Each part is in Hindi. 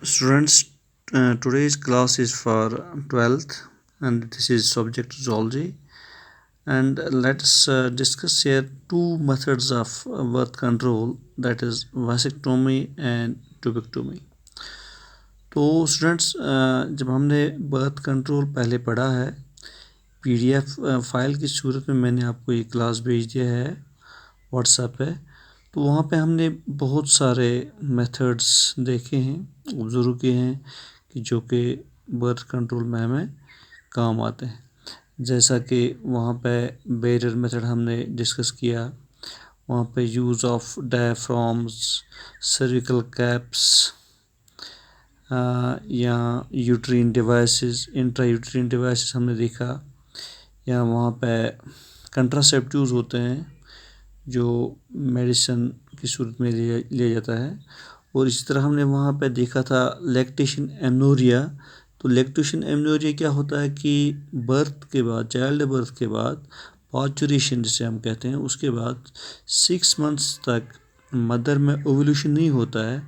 Students, today's class is for 12th and this is subject zoology, and let's discuss here two methods of birth control, that is vasectomy and tubectomy. तो स्टूडेंट्स, जब हमने बर्थ कंट्रोल पहले पढ़ा है पीडीएफ फाइल की सूरत में, मैंने आपको ये क्लास भेज दिया है व्हाट्सएप पे। तो वहाँ पे हमने बहुत सारे मेथड्स देखे हैं, ऑब्जर्व किए हैं कि जो कि बर्थ कंट्रोल में हमें काम आते हैं। जैसा कि वहाँ पे बैरियर मेथड हमने डिस्कस किया, वहाँ पे use of diaphragms, cervical caps या uterine devices, intra uterine devices हमने देखा, या वहाँ पे कंट्रासेप्टिव्स होते हैं जो मेडिसिन की सूरत में लिया जाता है। और इसी तरह हमने वहाँ पे देखा था लैक्टेशन एमनोरिया। तो लैक्टेशन एमनोरिया क्या होता है कि बर्थ के बाद, चाइल्ड बर्थ के बाद, पार्चुरेशन जिसे हम कहते हैं, उसके बाद 6 मंथ्स तक मदर में ओवुलेशन नहीं होता है।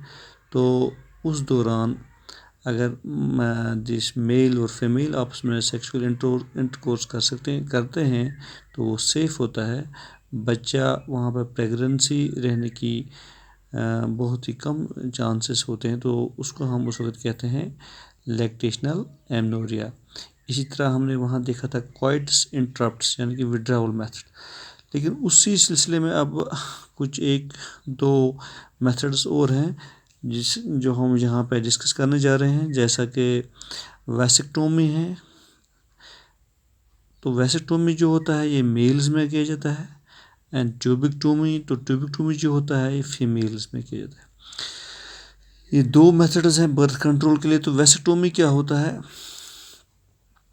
तो उस दौरान अगर जिस मेल और फीमेल आपस में सेक्सुअल इंटरकोर्स करते हैं तो वो सेफ़ होता है। बच्चा वहाँ पर प्रेगनेंसी रहने की बहुत ही कम चांसेस होते हैं, तो उसको हम उस वक्त कहते हैं लैक्टेशनल एमनोरिया। इसी तरह हमने वहाँ देखा था कॉइट्स इंटरप्ट्स यानी कि विड्रावल मेथड। लेकिन उसी सिलसिले में अब कुछ एक दो मेथड्स और हैं जो हम यहाँ पे डिस्कस करने जा रहे हैं, जैसा कि वैसेक्टोमी है। तो वैसेक्टोमी जो होता है ये मेल्स में किया जाता है, एंड ट्यूबिक्टोमी, तो ट्यूबिक्टोमी जो होता है ये फीमेल्स में किया जाता है। ये दो मेथड्स हैं बर्थ कंट्रोल के लिए। तो वैसेक्टोमी क्या होता है,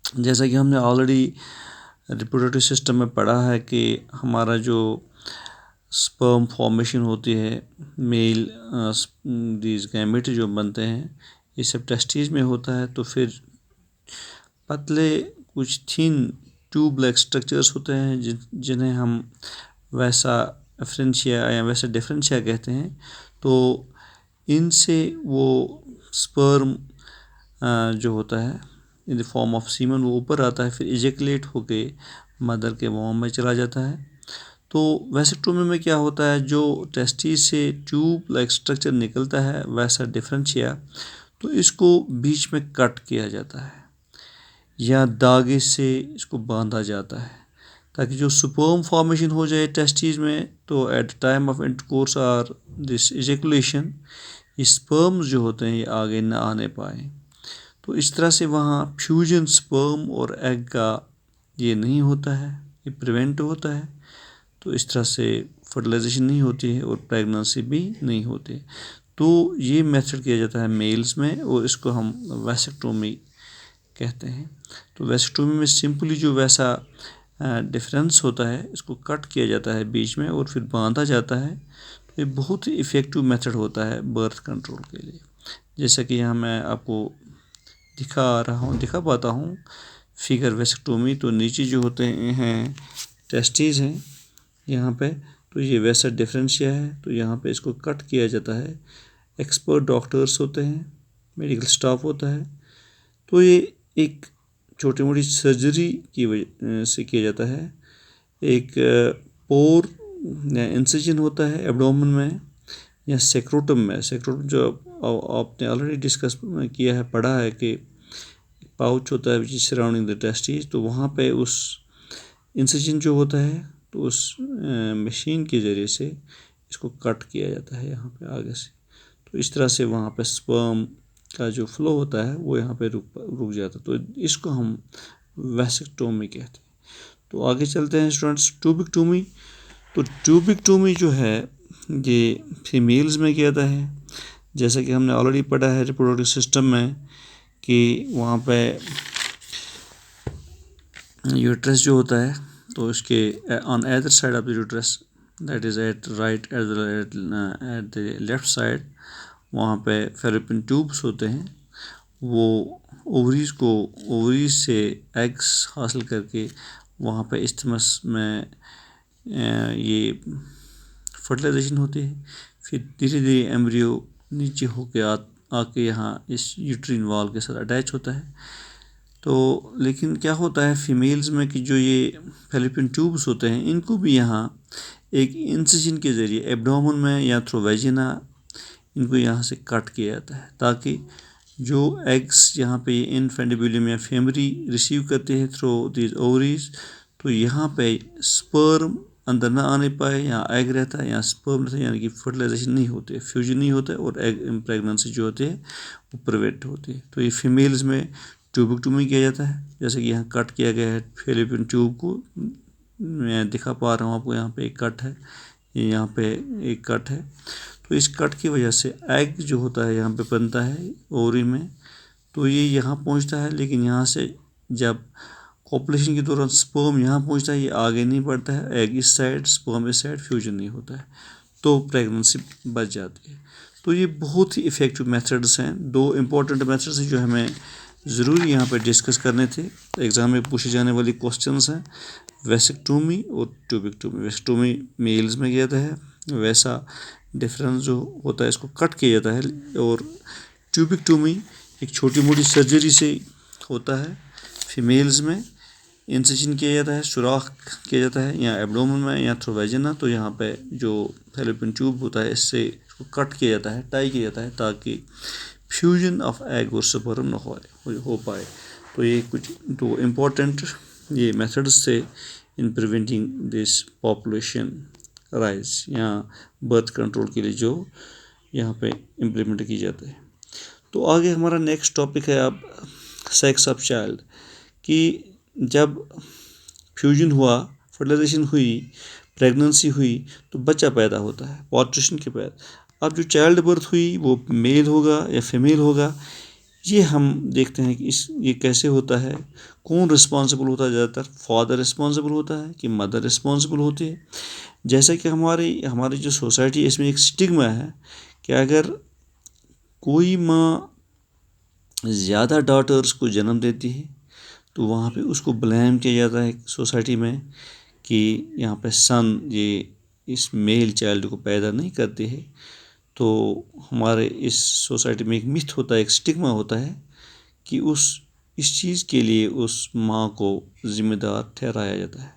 जैसा कि हमने ऑलरेडी रिप्रोडक्टिव सिस्टम में पढ़ा है कि हमारा जो स्पर्म फॉर्मेशन होती है, मेल दीज गैमेट जो बनते हैं, ये सब टेस्टिस में होता है। तो फिर पतले कुछ थिन ट्यूब लाइक स्ट्रक्चर्स होते हैं जिन्हें हम वैसा एफरेंशिया या वैसा डिफरेंशिया कहते हैं। तो इनसे वो स्पर्म जो होता है in the form of semen वो ऊपर आता है, फिर इजेकुलेट होके मदर के वॉम में चला जाता है। तो वैसेक्टोमी में क्या होता है, जो टेस्टिस से ट्यूब लाइक स्ट्रक्चर निकलता है वैसा डिफरेंशिया, तो इसको बीच में कट किया जाता है या धागे से इसको बांधा जाता है ताकि जो स्पर्म फॉर्मेशन हो जाए टेस्टिस में, तो at the time of intercourse और दिस इजेकुलेशन ये स्पर्म्स जो होते हैं ये आगे न आने पाए। तो इस तरह से वहाँ फ्यूजन स्पर्म और एग का ये नहीं होता है, ये प्रिवेंट होता है। तो इस तरह से फर्टिलाइजेशन नहीं होती है और प्रेगनेंसी भी नहीं होती। तो ये मेथड किया जाता है मेल्स में और इसको हम वैसेक्टोमी कहते हैं। तो वैसेक्टोमी में सिंपली जो वैसा डिफरेंस होता है इसको कट किया जाता है बीच में और फिर बांधा जाता है। तो ये बहुत ही इफ़ेक्टिव मेथड होता है बर्थ कंट्रोल के लिए। जैसा कि यहाँ मैं आपको दिखा पाता हूँ फिगर वैसेक्टोमी। तो नीचे जो होते हैं टेस्टिस हैं यहाँ पे, तो ये वैसा डिफरेंशिया है, तो यहाँ पे इसको कट किया जाता है। एक्सपर्ट डॉक्टर्स होते हैं, मेडिकल स्टाफ होता है। तो ये एक छोटी मोटी सर्जरी की वजह से किया जाता है। एक पोर या इंसिजन होता है एब्डोमेन में या सेक्रोटम में। सेक्रोटम जो आपने ऑलरेडी डिस्कस किया है, पढ़ा है कि पाउच होता है which is surrounding the testis. तो वहाँ पे उस इंसिजन जो होता है तो उस मशीन के ज़रिए से इसको कट किया जाता है यहाँ पे आगे से। तो इस तरह से वहाँ पे स्पर्म का जो फ्लो होता है वो यहाँ पे रुक जाता है। तो इसको हम वैसेक्टोमी कहते हैं। तो आगे चलते हैं स्टूडेंट्स, ट्यूबिक्टोमी। तो ट्यूबिक्टोमी जो है ये फीमेल्स में किया जाता है। जैसा कि हमने ऑलरेडी पढ़ा है रिप्रोडक्टिव सिस्टम में कि वहाँ पे यूट्रस जो होता है तो इसके on either side of the uterus, that is at right at the left side, वहाँ पे फेलोपियन ट्यूब्स होते हैं। वो ओवरीज से एग्स हासिल करके वहाँ पे इस्थिमस में ये फर्टिलाइजेशन होती है। फिर धीरे धीरे एम्ब्रियो नीचे होके आके यहाँ इस यूट्रिन वॉल के साथ अटैच होता है। तो लेकिन क्या होता है फीमेल्स में कि जो ये फैलोपियन ट्यूब्स होते हैं इनको भी यहाँ एक इंसिजन के ज़रिए एब्डोमेन में या थ्रू वेजिना इनको यहाँ से कट किया जाता है, ताकि जो एग्स यहाँ पे इनफेंडिबुलम या फेमरी रिसीव करते हैं थ्रू दीज ओवरीज, तो यहाँ पे स्पर्म अंदर ना आने पाए, यहाँ एग रहता है, यहाँ स्पर्म रहता है, यानी कि फर्टिलाइजेशन नहीं होती है, फ्यूजन नहीं होता है और एग प्रेगनेंसी जो होती है वो प्रिवेंट होती है। तो ये फीमेल्स में ट्यूबिक्टोमी किया जाता है, जैसे कि यहाँ कट किया गया है फैलोपियन ट्यूब को, मैं दिखा पा रहा हूँ आपको, यहाँ पे एक कट है, यहाँ पे एक कट है। तो इस कट की वजह से एग जो होता है यहाँ पे बनता है ओवरी में, तो ये यहाँ पहुँचता है, लेकिन यहाँ से जब कॉपुलेशन के दौरान स्पर्म यहाँ पहुँचता है, ये आगे नहीं बढ़ता है, एग इस साइड स्पर्म इस साइड, फ्यूजन नहीं होता है, तो प्रेगनेंसी बच जाती है। तो ये बहुत ही इफ़ेक्टिव मेथड्स हैं, दो इम्पॉर्टेंट मेथड्स हैं जो हमें ज़रूरी यहाँ पे डिस्कस करने थे। एग्ज़ाम में पूछे जाने वाली क्वेश्चंस हैं वेसेक्टोमी और ट्यूबिक्टोमी। वेसेक्टोमी मेल्स में किया जाता है, वैसा डिफरेंस जो होता है इसको कट किया जाता है, और ट्यूबिक्टोमी एक छोटी मोटी सर्जरी से होता है। फीमेल्स में इंसिजन किया जाता है, सुराख किया जाता है या एब्डोमेन में या थ्रू वेजिना, तो यहाँ पे जो फैलोपियन ट्यूब होता है इससे इसको कट किया जाता है, टाई किया जाता है, ताकि फ्यूजन ऑफ एग और स्पर्म न हो पाए। तो ये कुछ दो इम्पोर्टेंट ये मेथड्स थे in preventing this population rise या बर्थ कंट्रोल के लिए जो यहाँ पे इम्प्लीमेंट की जाते हैं। तो आगे हमारा नेक्स्ट टॉपिक है अब सेक्स ऑफ चाइल्ड, कि जब फ्यूजन हुआ, फर्टिलाइजेशन हुई, प्रेगनेंसी हुई, तो बच्चा पैदा होता है पार्ट्रिशन के बाद। अब जो चाइल्ड बर्थ हुई वो मेल होगा या फीमेल होगा, ये हम देखते हैं कि ये कैसे होता है, कौन रिस्पॉन्सिबल होता है। ज़्यादातर फादर रिस्पॉन्सिबल होता है कि मदर रिस्पॉन्सिबल होती है। जैसा कि हमारी जो सोसाइटी, इसमें एक स्टिग्मा है कि अगर कोई माँ ज़्यादा डॉटर्स को जन्म देती है तो वहाँ पे उसको ब्लेम किया जाता है सोसाइटी में कि यहाँ पे सन ये इस मेल चाइल्ड को पैदा नहीं करते हैं। तो हमारे इस सोसाइटी में एक मिथ होता है, एक स्टिग्मा होता है कि इस चीज़ के लिए उस माँ को ज़िम्मेदार ठहराया जाता है।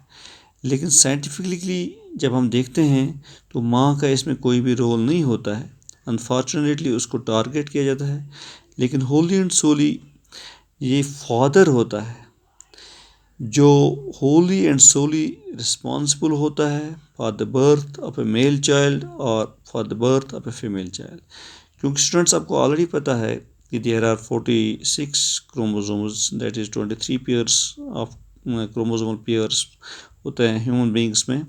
लेकिन साइंटिफिकली जब हम देखते हैं तो माँ का इसमें कोई भी रोल नहीं होता है, अनफॉर्चुनेटली उसको टारगेट किया जाता है। लेकिन होली एंड सोली ये फादर होता है जो होली एंड सोली रिस्पॉन्सिबल होता है for the birth of a male child और for the birth of a female child. क्योंकि स्टूडेंट्स आपको ऑलरेडी पता है कि there are 46 chromosomes, that is 23 pairs of chromosomal pairs होते हैं ह्यूमन बींग्स में।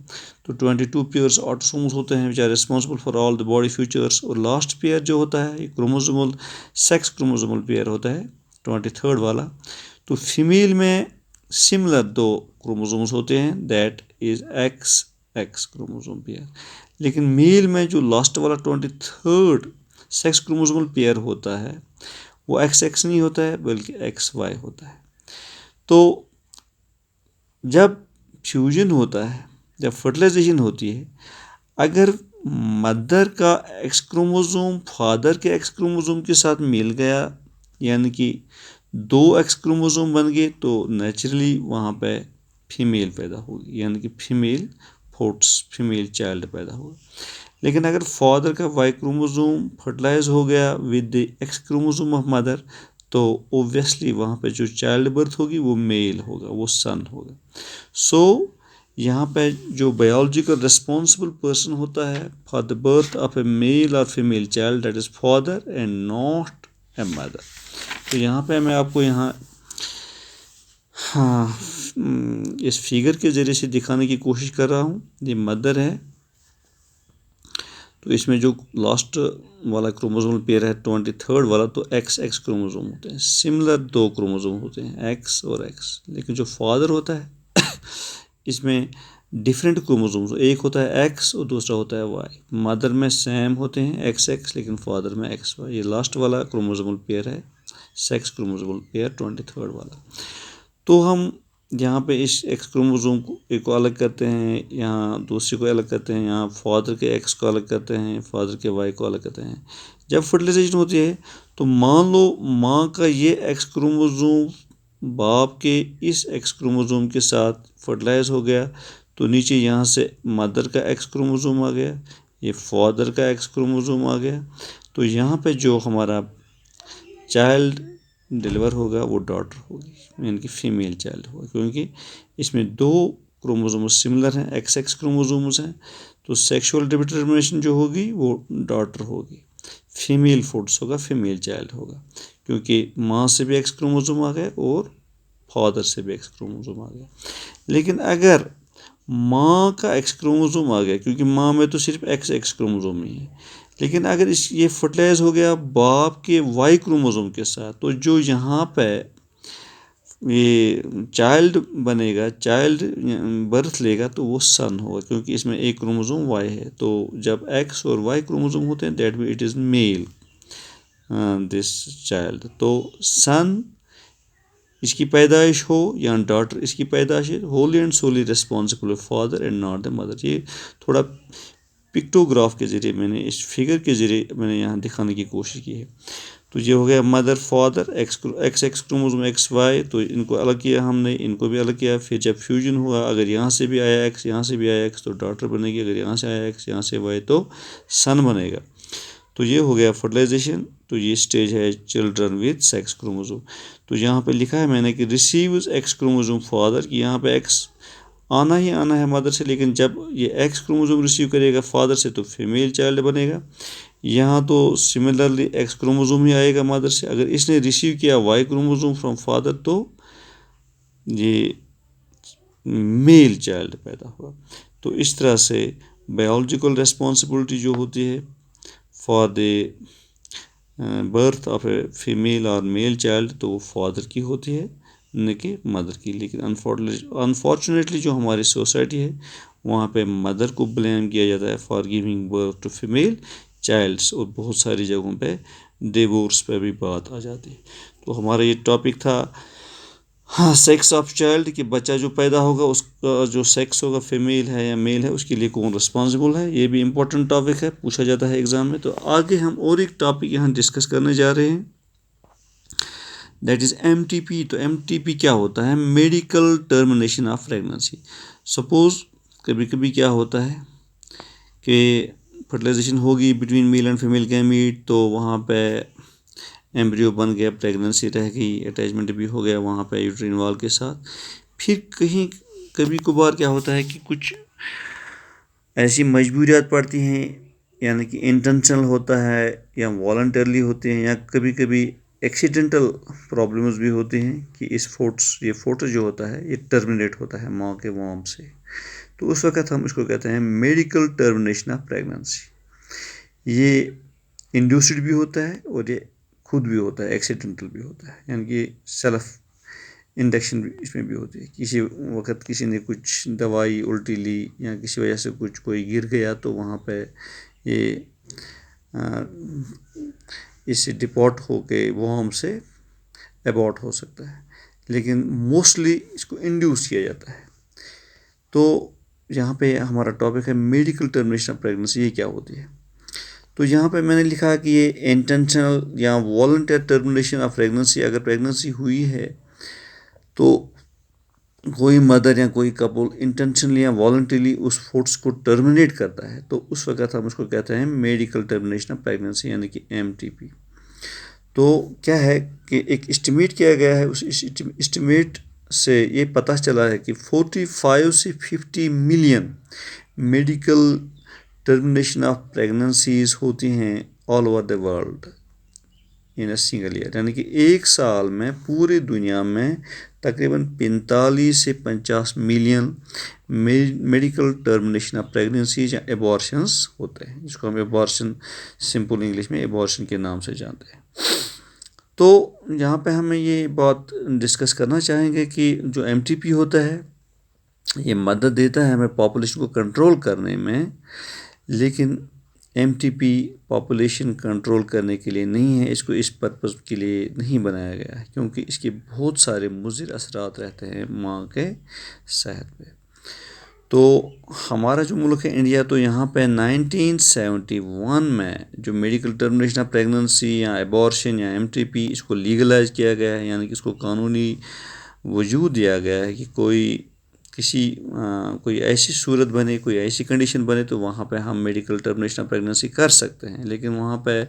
तो 22 पेयर्स ऑटोसोम्स होते हैं which are responsible for all the body features, और लास्ट पेयर जो होता है ये क्रोमोसोमल सेक्स क्रोमोसोमल पेयर होता है 23rd वाला। तो फीमेल में सिमिलर दो क्रोमोसोम्स होते हैं, that is x X chromosome pair. लेकिन मेल में जो लास्ट वाला 23rd सेक्स क्रोमोसोमल पेयर होता है वो एक्स एक्स नहीं होता है बल्कि एक्स वाई होता है। तो जब फ्यूजन होता है, जब फर्टिलाइजेशन होती है, अगर मदर का एक्स क्रोमोसोम फादर के एक्स क्रोमोसोम के साथ मिल गया, यानी कि 2 एक्स क्रोमोसोम बन गए, तो नेचुरली वहाँ पे फीमेल पैदा होगी, यानी कि फीमेल चाइल्ड पैदा होगा। लेकिन अगर फादर का वाई क्रोमोसोम फर्टिलाइज हो गया with the x chromosome of mother, तो ओब्वियसली वहाँ पे जो चाइल्ड बर्थ होगी वो मेल होगा, वो सन होगा। सो यहाँ पे जो बायोलॉजिकल रिस्पॉन्सिबल पर्सन होता है for the birth of a male और female child, that is father and not a mother. तो यहाँ पे मैं आपको यहाँ इस फिगर के ज़रिए से दिखाने की कोशिश कर रहा हूँ। ये मदर है, तो इसमें जो लास्ट वाला क्रोमोसोमल पेयर है 23rd वाला, तो एक्स एक्स क्रोमोसोम होते हैं, सिमिलर 2 क्रोमोसोम होते हैं एक्स और एक्स। लेकिन जो फादर होता है इसमें डिफरेंट क्रोमोसोम्स, एक होता है एक्स और दूसरा होता है वाई। मदर में सेम होते हैं एक्स एक्स, लेकिन फादर में एक्स वाई। ये लास्ट वाला क्रोमोसोमल पेयर है सेक्स क्रोमोसोमल पेयर 23rd वाला। तो हम यहाँ पे इस एक्स क्रोमोसोम को एक को अलग करते हैं, यहाँ दूसरे को अलग करते हैं, यहाँ फादर के एक्स को अलग करते हैं, फादर के वाई को अलग करते हैं। जब फर्टिलाइजेशन होती है तो मान लो माँ का ये एक्स क्रोमोसोम बाप के इस एक्स क्रोमोसोम के साथ फर्टिलाइज हो गया, तो नीचे यहाँ से मदर का एक्स क्रोमोसोम आ गया, ये फादर का एक्स क्रोमोसोम आ गया। तो यहाँ पे जो हमारा चाइल्ड डिलीवर होगा वो डॉटर होगी, यानी कि फीमेल चाइल्ड होगा, क्योंकि इसमें दो क्रोमोसोम्स सिमिलर हैं, एक्स एक्स क्रोमोसोम्स हैं। तो सेक्सुअल डिटरमिनेशन जो होगी वो डॉटर होगी, फीमेल फोर्स होगा, फीमेल चाइल्ड होगा, क्योंकि माँ से भी एक्स क्रोमोसोम आ गए और फादर से भी एक्स क्रोमोसोम आ गया। लेकिन अगर माँ का एक्स क्रोमोसोम आ गया, क्योंकि माँ में तो सिर्फ एक्स एक्स क्रोमोसोम ही है, लेकिन अगर ये फर्टिलाइज हो गया बाप के वाई क्रोमोसोम के साथ, तो जो यहाँ पे ये चाइल्ड बनेगा, चाइल्ड बर्थ लेगा, तो वो सन होगा, क्योंकि इसमें एक क्रोमोसोम वाई है। तो जब एक्स और वाई क्रोमोसोम होते हैं that mean it is male this child. तो सन इसकी पैदाइश हो या डॉटर इसकी पैदाइश है, wholly and solely responsible father and not the mother. ये थोड़ा पिक्टोग्राफ के ज़रिए मैंने, इस फिगर के ज़रिए मैंने यहाँ दिखाने की कोशिश की है। तो ये हो गया mother father, X X chromosome X Y, तो इनको अलग किया हमने, इनको भी अलग किया। फिर जब फ्यूजन हुआ, अगर यहाँ से भी आया एक्स, यहाँ से भी आया एक्स, तो डॉटर बनेगी, अगर यहाँ से आया एक्स, यहाँ से वाई, तो सन बनेगा। तो ये हो गया फर्टिलाइजेशन। तो ये स्टेज है चिल्ड्रन विद सेक्स क्रोमोसोम। तो यहाँ पे लिखा है मैंने कि रिसीव्स एक्स क्रोमोसोम फादर, कि यहाँ पे एक्स आना ही आना है मदर से, लेकिन जब ये एक्स क्रोमोसोम रिसीव करेगा फादर से तो फीमेल चाइल्ड बनेगा। यहाँ तो सिमिलरली एक्स क्रोमोसोम ही आएगा मदर से। अगर इसने रिसीव किया वाई क्रोमोसोम फ्रॉम फादर, तो ये मेल चाइल्ड पैदा हुआ। तो इस तरह से बायोलॉजिकल रिस्पॉन्सिबिलिटी जो होती है for the birth of a female और मेल चाइल्ड, तो वो फादर की होती है, न कि मदर की। लेकिन अनफॉर्चुनेटली जो हमारी सोसाइटी है वहाँ पे मदर को ब्लेम किया जाता है for giving birth to female childs, और बहुत सारी जगहों पे डिवोर्स पे भी बात आ जाती है। तो हमारा ये टॉपिक था, हाँ, सेक्स ऑफ चाइल्ड, कि बच्चा जो पैदा होगा उसका जो सेक्स होगा फीमेल है या मेल है, उसके लिए कौन रिस्पॉन्सिबल है। ये भी इम्पोर्टेंट टॉपिक है, पूछा जाता है एग्ज़ाम में। तो आगे हम और एक टॉपिक यहाँ डिस्कस करने जा रहे हैं, दैट इज़ MTP। तो MTP क्या होता है? Medical termination of pregnancy. Suppose कभी कभी क्या होता है कि फर्टिलाइजेशन होगी between male and female gamete, तो वहाँ पे एम्ब्रियो बन गया, प्रेगनेंसी रह गई, अटैचमेंट भी हो गया वहाँ पे यूट्रिन वॉल के साथ। फिर कहीं कभी कभार क्या होता है कि कुछ ऐसी मजबूरियात पड़ती हैं, यानी कि इंटेंशनल होता है या वॉलंटरली होते हैं, या कभी कभी एक्सीडेंटल प्रॉब्लम्स भी होती हैं कि ये फोर्स जो होता है ये टर्मिनेट होता है माँ के वॉम्ब से। तो उस वक्त हम इसको कहते हैं मेडिकल टर्मिनेशन ऑफ प्रेगनेंसी। ये इंड्यूस्ड भी होता है और ये खुद भी होता है, एक्सीडेंटल भी होता है, यानी कि सेल्फ इंडक्शन भी इसमें भी होती है। किसी वक्त किसी ने कुछ दवाई उल्टी ली या किसी वजह से कुछ कोई गिर गया, तो वहाँ पे ये इससे डिपोर्ट होके वॉर्म से एबॉर्ट हो सकता है, लेकिन मोस्टली इसको इंड्यूस किया जाता है। तो यहाँ पे हमारा टॉपिक है मेडिकल टर्मिनेशन ऑफ प्रेगनेंसी, ये क्या होती है। तो यहाँ पे मैंने लिखा कि ये इंटेंशनल या वॉलंटियर टर्मिनेशन ऑफ प्रेगनेंसी, अगर प्रेगनेंसी हुई है तो कोई मदर या कोई कपल इंटेंशनली या वॉलंटरीली उस फोर्स को टर्मिनेट करता है, तो उस वक्त हम उसको कहते हैं मेडिकल टर्मिनेशन ऑफ प्रेगनेंसी, यानी कि MTP। तो क्या है कि एक एस्टिमेट किया गया है, उस एस्टिमेट से ये पता चला है कि 45 से 50 million medical termination of pregnancies होती हैं all over the world in a single year, यानी कि एक साल में पूरी दुनिया में तकरीबन 45 से 50 million medical termination of pregnancies या एबॉर्शंस होते हैं, जिसको हम एबॉर्शन सिंपल इंग्लिश में एबॉर्शन के नाम से जानते हैं। तो यहाँ पे हमें ये बात डिस्कस करना चाहेंगे कि जो MTP होता है ये मदद देता है हमें पॉपुलेशन को कंट्रोल करने में, लेकिन MTP पॉपुलेशन कंट्रोल करने के लिए नहीं है, इसको इस पर्पज़ के लिए नहीं बनाया गया है, क्योंकि इसके बहुत सारे मुज़िर असरात रहते हैं माँ के सेहत पे। तो हमारा जो मुल्क है इंडिया, तो यहाँ पे 1971 में जो मेडिकल टर्मिनेशन ऑफ प्रेगनेंसी या एबॉर्शन या MTP, इसको लीगलाइज किया गया है, यानी कि इसको कानूनी वजूद दिया गया है कि कोई ऐसी सूरत बने, कोई ऐसी कंडीशन बने तो वहाँ पे हम मेडिकल टर्मिनेशन ऑफ प्रेगनेंसी कर सकते हैं। लेकिन वहाँ पे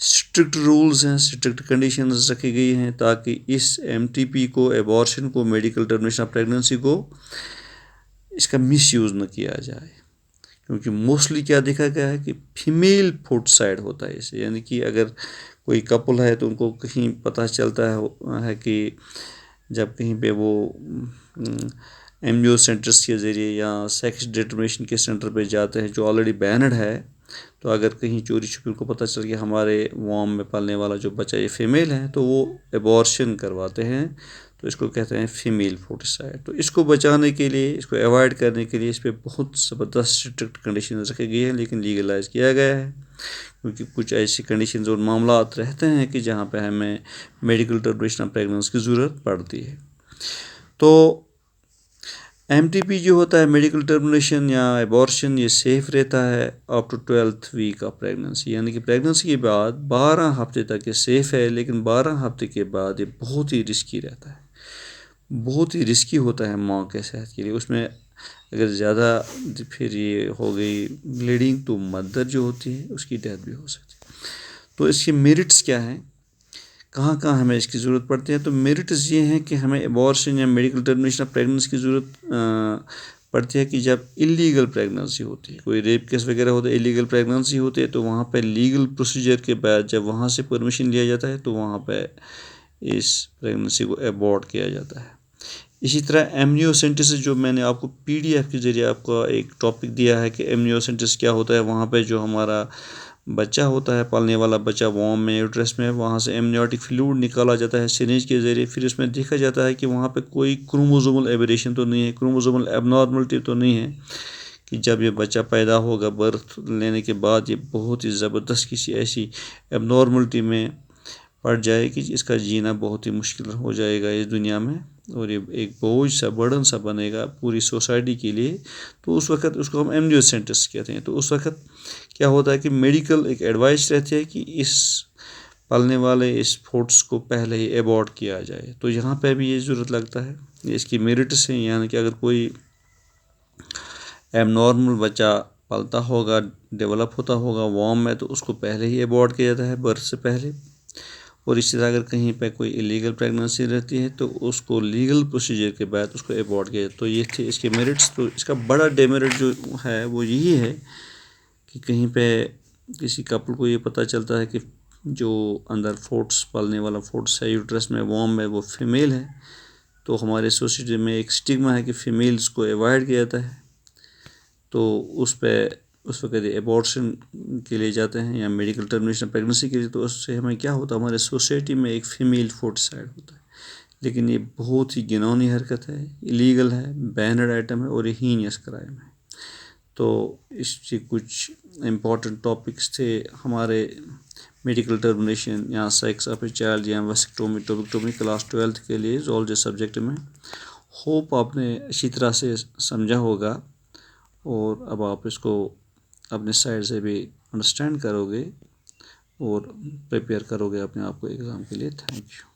स्ट्रिक्ट रूल्स हैं, स्ट्रिक्ट कंडीशंस रखी गई हैं ताकि इस MTP को, एबॉर्शन को, मेडिकल टर्मिनेशन ऑफ प्रेगनेंसी को, इसका मिसयूज़ न किया जाए। क्योंकि मोस्टली क्या देखा गया है कि फीमेल फुटसाइड होता है इसे, यानी कि अगर कोई कपल है तो उनको कहीं पता चलता है कि जब कहीं पे वो MGO सेंटर्स के ज़रिए या सेक्स डिटर्मिनेशन के सेंटर पे जाते हैं जो ऑलरेडी बैनड है, तो अगर कहीं चोरी छुपी को पता चल गया हमारे वॉम में पलने वाला जो बच्चा ये फीमेल है, तो वो एबॉर्शन करवाते हैं, तो इसको कहते हैं फीमेल फुटसाइड। तो इसको बचाने के लिए, इसको अवॉइड करने के लिए इस पर बहुत ज़बरदस्त स्ट्रिक्ट कंडीशन रखी गई हैं, लेकिन लीगलाइज किया गया है। क्योंकि कुछ ऐसी कंडीशंस और मामला रहते हैं कि जहाँ पे हमें मेडिकल टर्मिनेशन ऑफ प्रेगनेंसी की ज़रूरत पड़ती है। तो MTP जो होता है, मेडिकल टर्मिनेशन या एबॉर्शन, ये सेफ़ रहता है up to 12th week of pregnancy, यानी कि प्रेगनेंसी के बाद 12 हफ्ते तक ये सेफ़ है। लेकिन 12 हफ्ते के बाद ये बहुत ही रिस्की रहता है, बहुत ही रिस्की होता है माँ के सेहत के लिए। उसमें अगर ज़्यादा फिर ये हो गई ब्लीडिंग, तो मदर जो होती है उसकी डेथ भी हो सकती है। तो इसके मेरिट्स क्या हैं, कहाँ कहाँ हमें इसकी ज़रूरत पड़ती है? तो मेरिट्स ये हैं कि हमें एबॉर्शन या मेडिकल टर्मिनेशन ऑफ प्रेगनेंसी की ज़रूरत पड़ती है कि जब इलीगल प्रेगनेंसी होती है, कोई रेप केस वगैरह होता है, इलीगल प्रेगनेंसी होती है, तो वहाँ पे लीगल प्रोसीजर के बाद जब वहाँ से परमिशन लिया जाता है तो वहाँ पे इस प्रेगनेंसी को एबॉर्ट किया जाता है। इसी तरह एमनियोसेंटेसिस, जो मैंने आपको PDF के ज़रिए आपका एक टॉपिक दिया है कि एमनियोसेंटेसिस क्या होता है, वहाँ पे जो हमारा बच्चा होता है, पालने वाला बच्चा वॉम में, यूट्रस में, वहाँ से एमनियोटिक फ्लूइड निकाला जाता है सिरिंज के ज़रिए। फिर उसमें देखा जाता है कि वहाँ पे कोई क्रोमोसोमल एबरेशन तो नहीं है, क्रोमोसोमल एबनॉर्मलिटी तो नहीं है, कि जब ये बच्चा पैदा होगा बर्थ लेने के बाद ये बहुत ही ज़बरदस्त किसी ऐसी एबनॉर्मलिटी में पड़ जाए कि इसका जीना बहुत ही मुश्किल हो जाएगा इस दुनिया में, और ये एक बोझ सा, बर्डन सा बनेगा पूरी सोसाइटी के लिए। तो उस वक्त उसको हम एमनियोसेंटेसिस कहते हैं। तो उस वक्त क्या होता है कि मेडिकल एक एडवाइस रहती है कि इस पलने वाले इस फोर्ट्स को पहले ही एबॉर्ट किया जाए। तो यहाँ पे भी ये ज़रूरत लगता है, इसकी मेरिट्स हैं, यानी कि अगर कोई एबनॉर्मल बच्चा पलता होगा, डेवलप होता होगा वॉम में, तो उसको पहले ही एबॉर्ट किया जाता है बर्थ से पहले। और इसी तरह अगर कहीं पे कोई इलीगल प्रेगनेंसी रहती है तो उसको लीगल प्रोसीजर के बाद उसको एबॉर्ट किया। तो ये थे इसके मेरिट्स। तो इसका बड़ा डेमेरिट जो है वो यही है कि कहीं पे किसी कपल को ये पता चलता है कि जो अंदर फोर्ट्स, पलने वाला फोर्ट्स है यूट्रस में, वॉम में, वो फीमेल है, तो हमारे सोसाइटी में एक स्टिग्मा है कि फ़ीमेल्स को अवॉइड किया जाता है। तो उस वक्त एबॉर्शन के लिए जाते हैं या मेडिकल टर्मिनेशन प्रेगनेंसी के लिए, तो उससे हमें क्या होता है, हमारे सोसाइटी में एक फ़ीमेल फुटसाइड होता है। लेकिन ये बहुत ही घिनौनी हरकत है, इलीगल है, बैनड आइटम है और ये हीनियस क्राइम है। तो इससे कुछ इम्पॉर्टेंट टॉपिक्स थे हमारे मेडिकल टर्मिनेशन या सेक्स ऑफ ए चाइल्ड या वेस्क्टोमी, टोबिक्टोमी क्लास 12th के लिए जोलॉजी सब्जेक्ट में। होप आपने अच्छी तरह से समझा होगा और अब आप इसको अपने साइड से भी अंडरस्टैंड करोगे और प्रिपेयर करोगे अपने आप को एग्ज़ाम के लिए। Thank you.